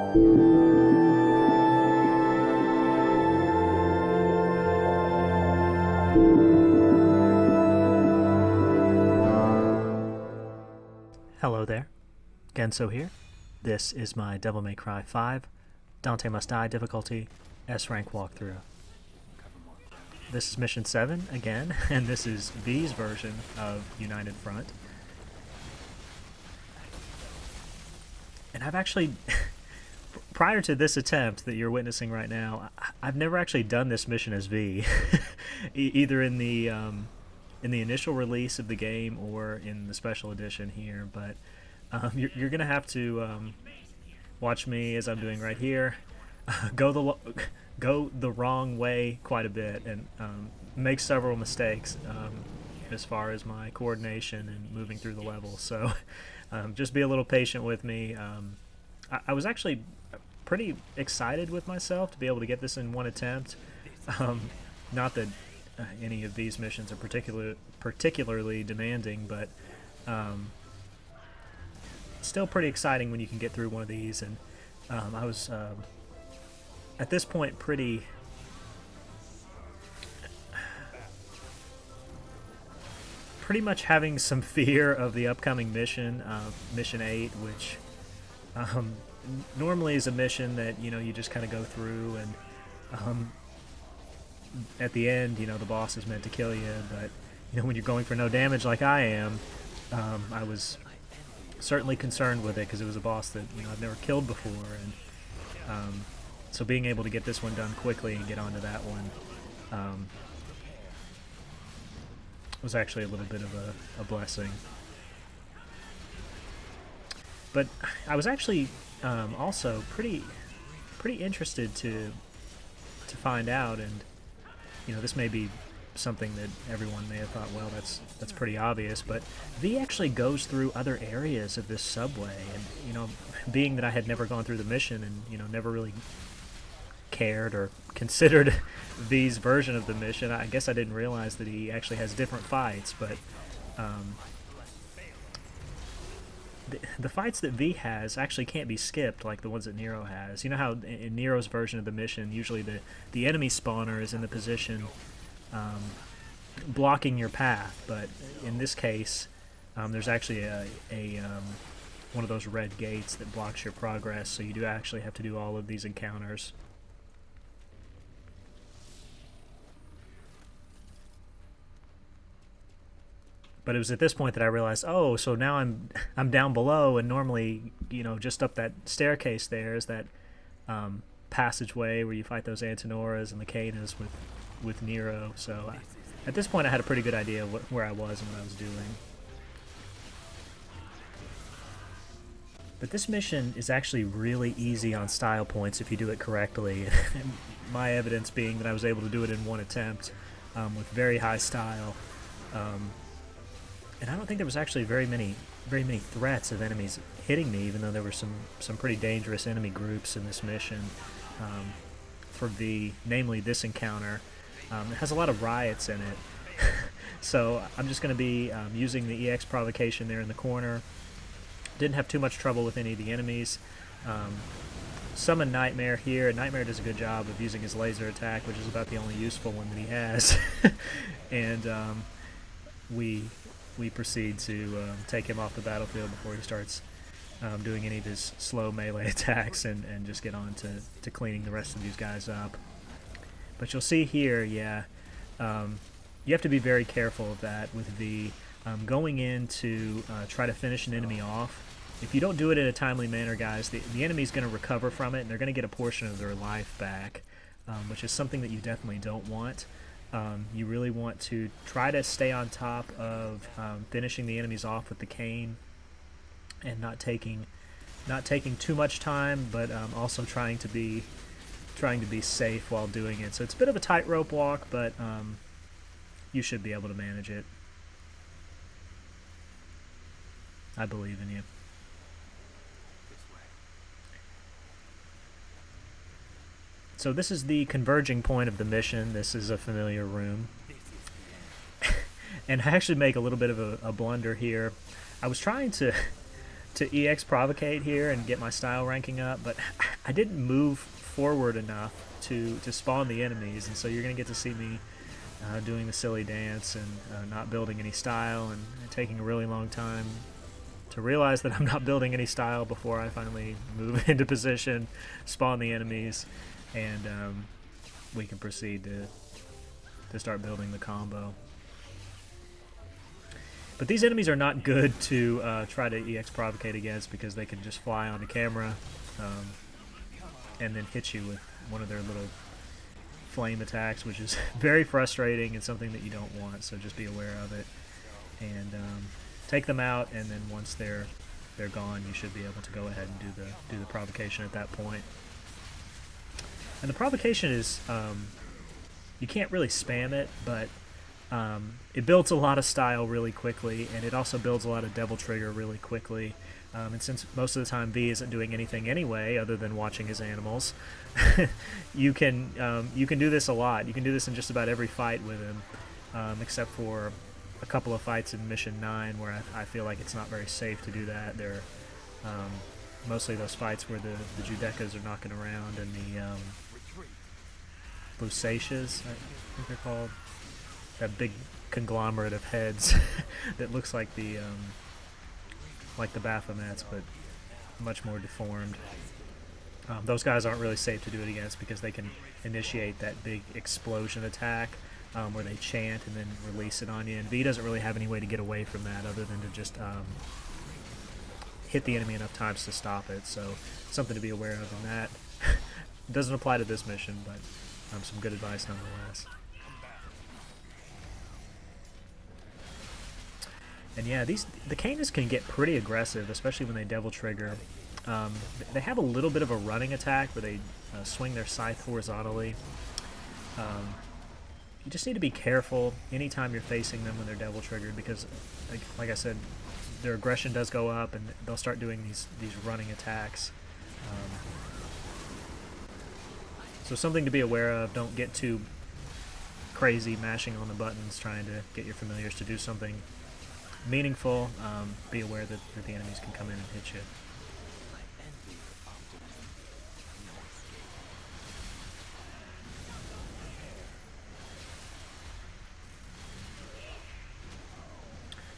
Hello there, Genso here. This is my Devil May Cry 5 Dante Must Die difficulty S-Rank walkthrough. This is Mission 7 again, and this is V's version of United Front. And I've actually, prior to this attempt that you're witnessing right now, I've never actually done this mission as V, either in the initial release of the game or in the special edition here, but you're gonna have to watch me as I'm doing right here, go the wrong way quite a bit and make several mistakes as far as my coordination and moving through the level. So just be a little patient with me. I was actually pretty excited with myself to be able to get this in one attempt. Not that any of these missions are particularly demanding, but still pretty exciting when you can get through one of these. And I was at this point pretty much having some fear of the upcoming mission, Mission 8, which normally is a mission that you just kind of go through, and at the end, the boss is meant to kill you, but when you're going for no damage like I am, I was certainly concerned with it because it was a boss that I've never killed before, and so being able to get this one done quickly and get onto that one was actually a little bit of a blessing. But I was actually also pretty interested to find out, and this may be something that everyone may have thought, well, that's pretty obvious, but V actually goes through other areas of this subway, and being that I had never gone through the mission and never really cared or considered V's version of the mission, I guess I didn't realize that he actually has different fights. But the fights that V has actually can't be skipped like the ones that Nero has. You know how in Nero's version of the mission, usually the enemy spawner is in the position blocking your path, but in this case there's actually a one of those red gates that blocks your progress, so you do actually have to do all of these encounters. But it was at this point that I realized, oh, so now I'm down below, and normally, just up that staircase there is that passageway where you fight those Antinoras and the Canas with Nero. So at this point I had a pretty good idea where I was and what I was doing. But this mission is actually really easy on style points if you do it correctly. My evidence being that I was able to do it in one attempt with very high style. And I don't think there was actually very many threats of enemies hitting me, even though there were some pretty dangerous enemy groups in this mission. For V, namely this encounter, it has a lot of riots in it. So I'm just going to be using the EX provocation there in the corner. Didn't have too much trouble with any of the enemies. Summon Nightmare here. Nightmare does a good job of using his laser attack, which is about the only useful one that he has. And we proceed to take him off the battlefield before he starts doing any of his slow melee attacks, and just get on to cleaning the rest of these guys up. But you'll see here, yeah, you have to be very careful of that with V. Going in to try to finish an enemy off, if you don't do it in a timely manner, guys, the enemy's going to recover from it, and they're going to get a portion of their life back, which is something that you definitely don't want. You really want to try to stay on top of finishing the enemies off with the cane, and not taking too much time, but also trying to be safe while doing it. So it's a bit of a tightrope walk, but you should be able to manage it. I believe in you. So this is the converging point of the mission. This is a familiar room. And I actually make a little bit of a blunder here. I was trying to to EX provocate here and get my style ranking up, but I didn't move forward enough to spawn the enemies, and so you're going to get to see me doing the silly dance and not building any style, and taking a really long time to realize that I'm not building any style before I finally move into position, spawn the enemies, and we can proceed to start building the combo. But these enemies are not good to try to EX provocate against, because they can just fly onto camera and then hit you with one of their little flame attacks, which is very frustrating and something that you don't want, so just be aware of it. And take them out, and then once they're gone, you should be able to go ahead and do the provocation at that point. And the provocation is, you can't really spam it, but it builds a lot of style really quickly, and it also builds a lot of devil trigger really quickly. And since most of the time V isn't doing anything anyway other than watching his animals, you can do this a lot. You can do this in just about every fight with him, except for a couple of fights in Mission 9 where I feel like it's not very safe to do that. They're mostly those fights where the Judecas are knocking around, and the Lusatias, I think they're called. That big conglomerate of heads that looks like the Baphomets, but much more deformed. Those guys aren't really safe to do it against, because they can initiate that big explosion attack where they chant and then release it on you. And V doesn't really have any way to get away from that other than to just hit the enemy enough times to stop it. So something to be aware of in that. Doesn't apply to this mission, but some good advice nonetheless. And yeah, the Canis can get pretty aggressive, especially when they devil trigger. They have a little bit of a running attack where they swing their scythe horizontally. You just need to be careful anytime you're facing them when they're devil triggered, because, like I said, their aggression does go up, and they'll start doing these running attacks. So something to be aware of. Don't get too crazy mashing on the buttons trying to get your familiars to do something meaningful. Be aware that the enemies can come in and hit you.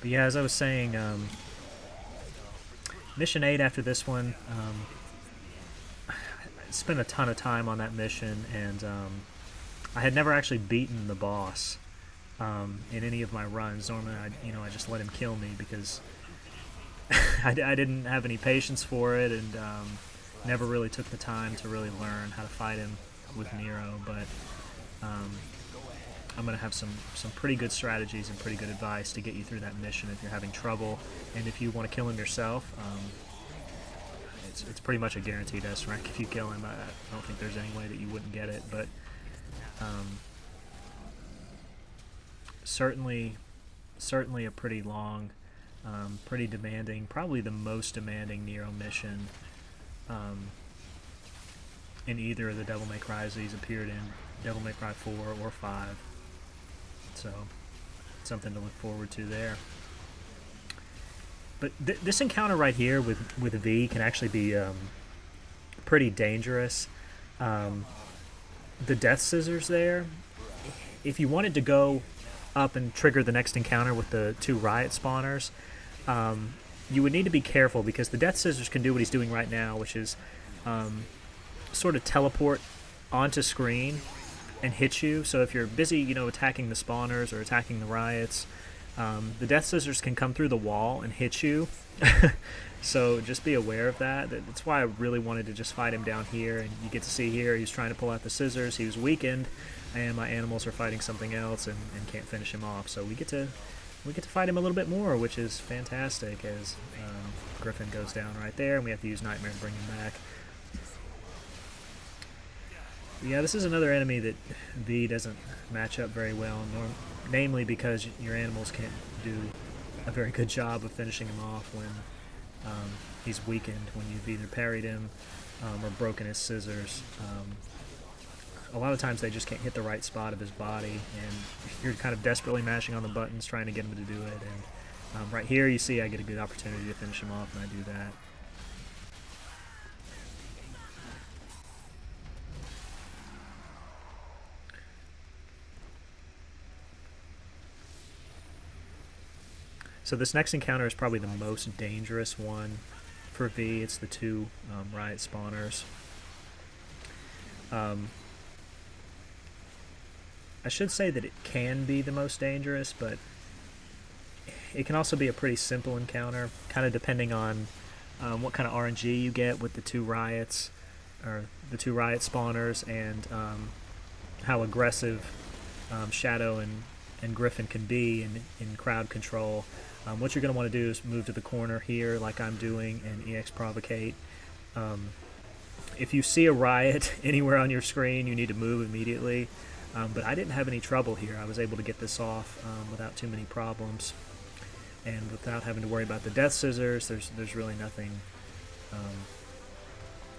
But yeah, as I was saying, Mission 8 after this one, I spent a ton of time on that mission, and I had never actually beaten the boss in any of my runs. Normally, I just let him kill me, because I didn't have any patience for it, and never really took the time to really learn how to fight him with Nero. But I'm going to have some pretty good strategies and pretty good advice to get you through that mission if you're having trouble. And if you want to kill him yourself, it's pretty much a guaranteed S rank if you kill him. I don't think there's any way that you wouldn't get it, but certainly a pretty long, pretty demanding, probably the most demanding Nero mission in either of the Devil May Cry's that he's appeared in, Devil May Cry 4 or 5. So, something to look forward to there. But this encounter right here with V can actually be pretty dangerous. The Death Scissors there, if you wanted to go up and trigger the next encounter with the 2 riot spawners, you would need to be careful, because the Death Scissors can do what he's doing right now, which is sort of teleport onto screen and hit you. So if you're busy, attacking the spawners or attacking the riots, the Death Scissors can come through the wall and hit you. So just be aware of that. That's why I really wanted to just fight him down here. And you get to see here, he's trying to pull out the scissors. He was weakened, and my animals are fighting something else and can't finish him off. So we get to fight him a little bit more, which is fantastic, as Griffin goes down right there, and we have to use Nightmare to bring him back. Yeah, this is another enemy that V doesn't match up very well, namely because your animals can't do a very good job of finishing him off when he's weakened, when you've either parried him or broken his scissors. A lot of times they just can't hit the right spot of his body, and you're kind of desperately mashing on the buttons trying to get him to do it, and Right here you see I get a good opportunity to finish him off, and I do that. So this next encounter is probably the most dangerous one for V. It's the two riot spawners. I should say that it can be the most dangerous, but it can also be a pretty simple encounter, kind of depending on what kind of RNG you get with the two riots, or the two riot spawners, and how aggressive Shadow and Griffin can be in crowd control. What you're going to want to do is move to the corner here like I'm doing and EX Provocate. If you see a riot anywhere on your screen, you need to move immediately. But I didn't have any trouble here. I was able to get this off without too many problems. And without having to worry about the death scissors, there's really nothing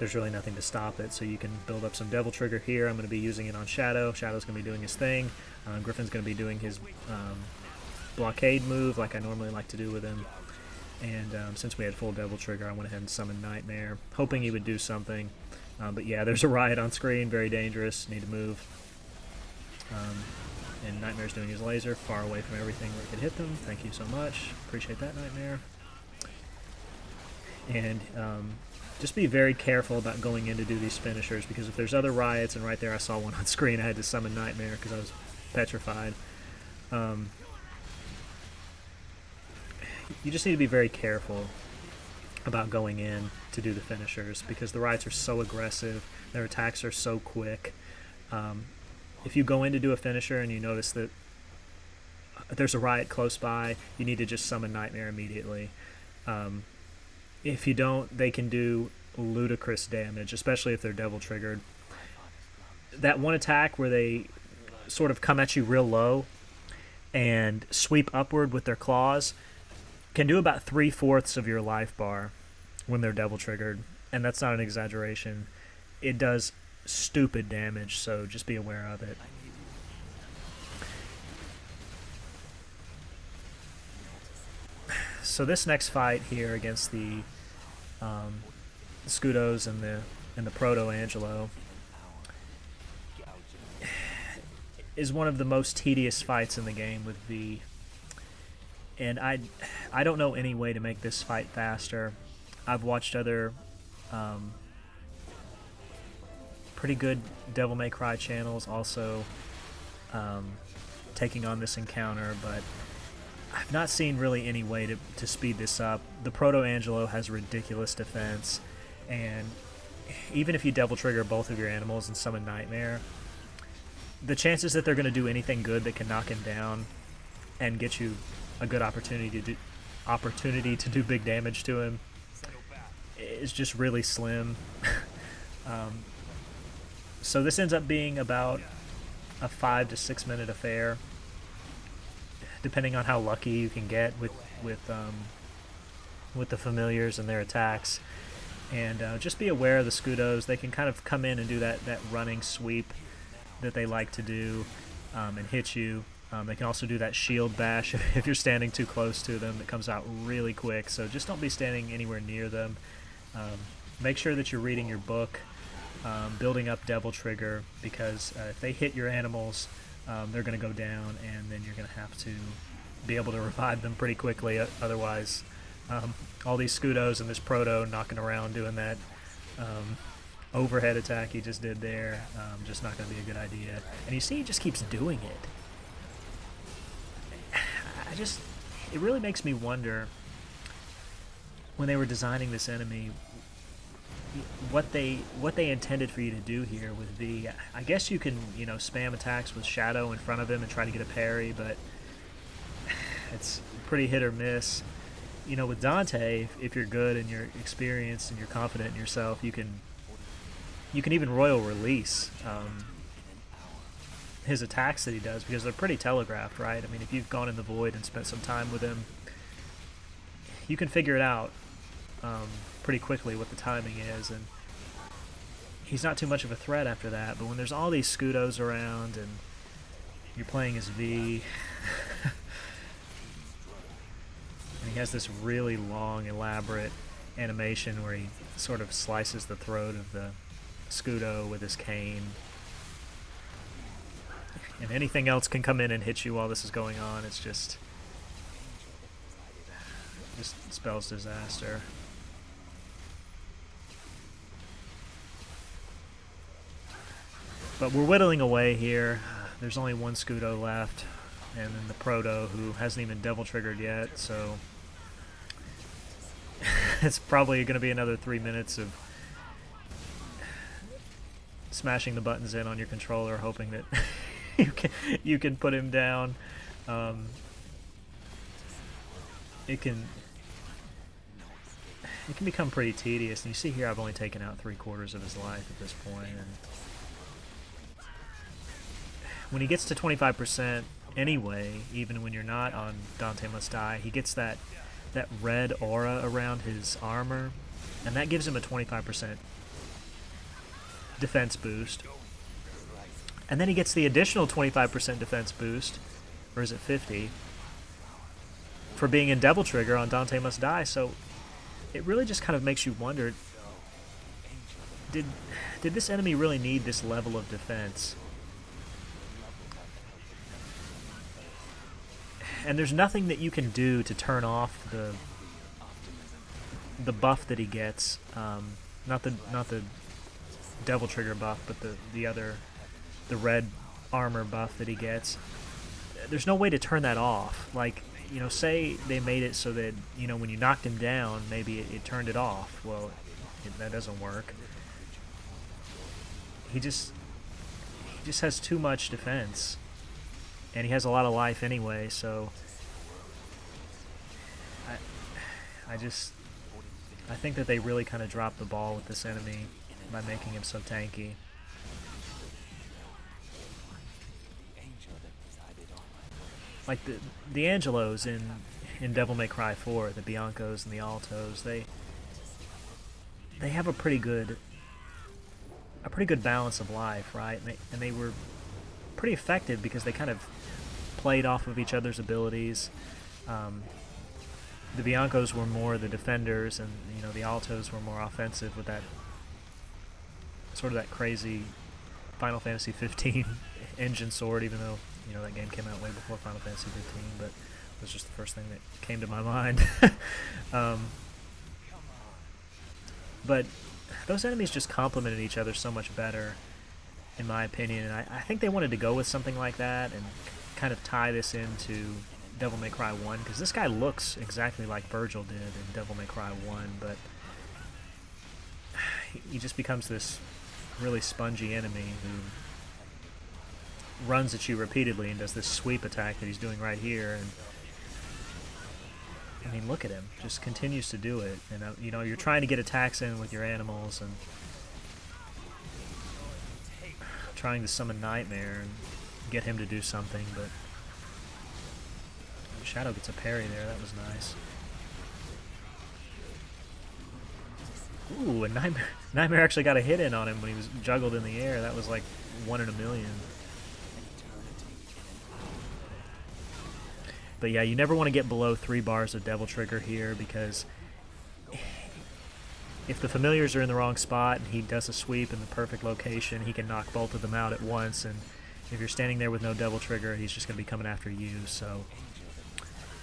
to stop it. So you can build up some Devil Trigger here. I'm going to be using it on Shadow. Shadow's going to be doing his thing. Griffin's going to be doing his blockade move like I normally like to do with him. And since we had full Devil Trigger, I went ahead and summoned Nightmare, hoping he would do something. But yeah, there's a riot on screen, very dangerous, need to move. And Nightmare's doing his laser, far away from everything where it could hit them. Thank you so much, appreciate that, Nightmare. And just be very careful about going in to do these finishers, because if there's other riots, and right there I saw one on screen, I had to summon Nightmare because I was petrified. You just need to be very careful about going in to do the finishers, because the riots are so aggressive, their attacks are so quick. If you go in to do a finisher and you notice that there's a riot close by, you need to just summon Nightmare immediately. If you don't, they can do ludicrous damage, especially if they're Devil Triggered. That one attack where they sort of come at you real low and sweep upward with their claws can do about 3/4 of your life bar when they're Devil Triggered, and that's not an exaggeration. It does stupid damage, so just be aware of it. So this next fight here against the Scudos and the Protoangelo is one of the most tedious fights in the game with V. And I don't know any way to make this fight faster. I've watched other pretty good Devil May Cry channels also taking on this encounter, but I've not seen really any way to speed this up. The Protoangelo has ridiculous defense, and even if you Devil Trigger both of your animals and summon Nightmare, the chances that they're going to do anything good that can knock him down and get you a good opportunity to do big damage to him is just really slim. So this ends up being about a 5 to 6 minute affair, depending on how lucky you can get with the familiars and their attacks. And just be aware of the Scudos. They can kind of come in and do that running sweep that they like to do and hit you. They can also do that shield bash if you're standing too close to them. That comes out really quick, so just don't be standing anywhere near them. Make sure that you're reading your book, building up Devil Trigger, because if they hit your animals, they're going to go down, and then you're going to have to be able to revive them pretty quickly. Otherwise, all these Scudos and this Proto knocking around doing that overhead attack he just did there, just not going to be a good idea. And you see he just keeps doing it. It really makes me wonder, when they were designing this enemy, what they intended for you to do here with V. I guess you can, spam attacks with Shadow in front of him and try to get a parry, but it's pretty hit or miss. With Dante, if you're good and you're experienced and you're confident in yourself, you can even Royal Release his attacks that he does, because they're pretty telegraphed, right? I mean, if you've gone in the Void and spent some time with him, you can figure it out pretty quickly what the timing is, and he's not too much of a threat after that. But when there's all these Scudos around and you're playing as V, He has this really long, elaborate animation where he sort of slices the throat of the Scudo with his cane. And anything else can come in and hit you while this is going on. It's just spells disaster. But we're whittling away here. There's only one Scudo left, and then the Proto, who hasn't even Devil Triggered yet, so it's probably going to be another 3 minutes of smashing the buttons in on your controller, hoping that you can put him down. It can become pretty tedious, and you see here I've only taken out 3/4 of his life at this point. And when he gets to 25% anyway, even when you're not on Dante Must Die, he gets that red aura around his armor, and that gives him a 25% defense boost. And then he gets the additional 25% defense boost, or is it 50, for being in Devil Trigger on Dante Must Die. So it really just kind of makes you wonder, did this enemy really need this level of defense? And there's nothing that you can do to turn off the buff that he gets. Not the Devil Trigger buff, but the red armor buff that he gets. There's no way to turn that off. Like, you know, say they made it so that, you know, when you knocked him down, maybe it turned it off. Well, that doesn't work. He just has too much defense. And he has a lot of life anyway, so I think that they really kind of dropped the ball with this enemy by making him so tanky. Like the Angelos in Devil May Cry 4, the Biancos and the Altos, they have a pretty good balance of life, right? And they were pretty effective because they kind of played off of each other's abilities. The Biancos were more the defenders, and you know the Altos were more offensive with that sort of that crazy Final Fantasy 15 engine sword, even though you know that game came out way before Final Fantasy 15, but it was just the first thing that came to my mind. But those enemies just complemented each other so much better, in my opinion, and I think they wanted to go with something like that and kind of tie this into Devil May Cry 1, because this guy looks exactly like Virgil did in Devil May Cry 1, but he just becomes this really spongy enemy who runs at you repeatedly and does this sweep attack that he's doing right here, and I mean, look at him, just continues to do it, and you know, you're trying to get attacks in with your animals and trying to summon Nightmare and get him to do something, but Shadow gets a parry there. That was nice. Ooh, and Nightmare actually got a hit in on him when he was juggled in the air. That was like 1 in a million. But yeah, you never want to get below 3 bars of Devil Trigger here, because if the familiars are in the wrong spot and he does a sweep in the perfect location, he can knock both of them out at once, and if you're standing there with no Devil Trigger, he's just going to be coming after you. So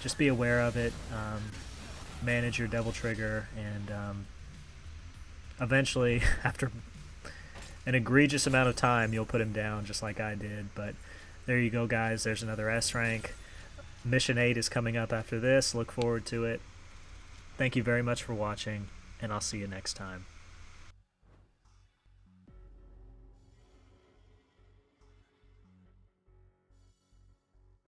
just be aware of it, manage your Devil Trigger, and eventually, after an egregious amount of time, you'll put him down just like I did. But there you go, guys. There's another S rank. Mission 8 is coming up after this. Look forward to it. Thank you very much for watching, and I'll see you next time.